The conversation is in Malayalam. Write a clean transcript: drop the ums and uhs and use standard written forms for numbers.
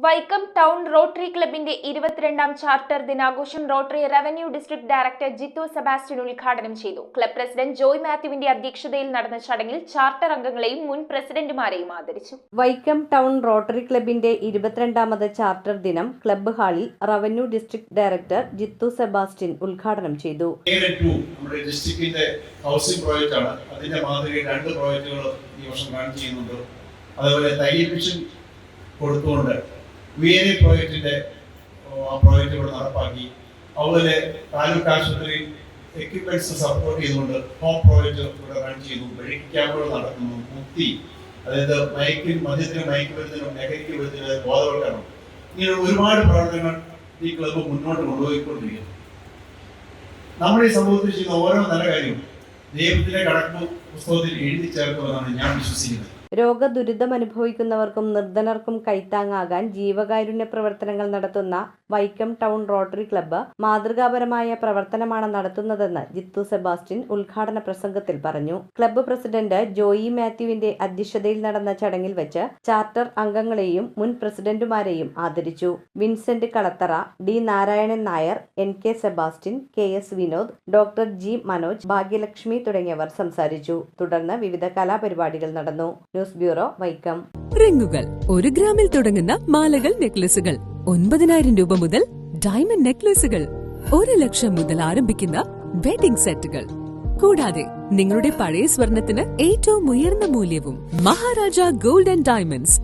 വൈക്കം ടൗൺ റോട്ടറി ക്ലബിന്റെ 22ാം ചാർട്ടർ ദിനാഘോഷം rotary revenue district director Jithu Sebastian ഉദ്ഘാടനം ചെയ്തു. ക്ലബ് പ്രസിഡന്റ് ജോയ് മാത്യുവിന്റെ അധ്യക്ഷതയിൽ നടന്ന ചടങ്ങിൽ ചാർട്ടർ അംഗങ്ങളെയും മുൻ പ്രസിഡന്റുമാരെയും ആദരിച്ചു. വൈക്കം ടൗൺ റോട്ടറി ക്ലബിന്റെ 22ാമത് ചാർട്ടർ ദിനം ക്ലബ്ബ് ഹാളിൽ revenue district director Jithu Sebastian ഉദ്ഘാടനം ചെയ്തു. നമ്മുടെ ഡിസ്ട്രിക്റ്റിന്റെ ഹൗസിംഗ് പ്രോജക്റ്റ് ആണ്. അതിന്റെ മാതൃകയിൽ 2 പ്രോജക്റ്റുകൾ ഈ വർഷം പ്ലാൻ ചെയ്യുന്നുണ്ട്. അതുപോലെ തയ്യൽ മിഷൻ കൊടുത്തുകൊണ്ട് VNA പ്രോജക്റ്റിന്റെ പ്രോജക്റ്റ് ഇവിടെ നടപ്പാക്കി. അതുപോലെ താലൂക്ക് ആശുപത്രി എക്യുപ്മെന്റ്സ് സപ്പോർട്ട് ചെയ്തുകൊണ്ട് ഹോം പ്രോജക്റ്റ് ഇവിടെ റൺ ചെയ്യുന്നു. മെഡിക്കൽ ക്യാമ്പുകൾ നടത്തുന്നു. മുക്തി, അതായത് മദ്യത്തിനും മയക്കുമരുന്നിനും ലഹരിക്ക് വരുന്നതിന് ബോധവൽക്കരണം, ഇങ്ങനെയുള്ള ഒരുപാട് പ്രവർത്തനങ്ങൾ ഈ ക്ലബ്ബ് മുന്നോട്ട് കൊണ്ടുപോയിക്കൊണ്ടിരിക്കുന്നു. നമ്മുടെ ഈ സമൂഹത്തിൽ ചെയ്യുന്ന ഓരോ നല്ല കാര്യവും ദൈവത്തിന്റെ കണക്ക് പുസ്തകത്തിൽ എഴുതി ചേർക്കുമെന്നാണ് ഞാൻ വിശ്വസിക്കുന്നത്. രോഗദുരിതമനുഭവിക്കുന്നവർക്കും നിർധനർക്കും കൈത്താങ്ങാകാൻ ജീവകാരുണ്യ പ്രവർത്തനങ്ങൾ നടത്തുന്ന വൈക്കം ടൗൺ റോട്ടറി ക്ലബ്ബ് മാതൃകാപരമായ പ്രവർത്തനമാണ് നടത്തുന്നതെന്ന് ജിത്തു സെബാസ്റ്റ്യൻ ഉദ്ഘാടന പ്രസംഗത്തിൽ പറഞ്ഞു. ക്ലബ്ബ് പ്രസിഡന്റ് ജോയി മാത്യുവിന്റെ അധ്യക്ഷതയിൽ നടന്ന ചടങ്ങിൽ വെച്ച് ചാർട്ടർ അംഗങ്ങളെയും മുൻ പ്രസിഡന്റുമാരെയും ആദരിച്ചു. Vincent Kalathara, D Narayanan Nair, NK Sebastian, KS Vinod, doctor G Manoj, Bhagyalakshmi തുടങ്ങിയവർ സംസാരിച്ചു. തുടർന്ന് വിവിധ കലാപരിപാടികൾ നടന്നു. News bureau, Vaikom. റിങ്ങുകൾ 1 ഗ്രാമിൽ തുടങ്ങുന്ന മാലകൾ, നെക്ലസുകൾ 9,000 രൂപ മുതൽ ഡയമണ്ട് നെക്ലസുകൾ 1 ലക്ഷം മുതൽ ആരംഭിക്കുന്ന വെഡിംഗ് സെറ്റുകൾ, കൂടാതെ നിങ്ങളുടെ പഴയ സ്വർണത്തിന് ഏറ്റവും ഉയർന്ന മൂല്യവും മഹാരാജ ഗോൾഡ് ആൻഡ് ഡയമണ്ട്സ്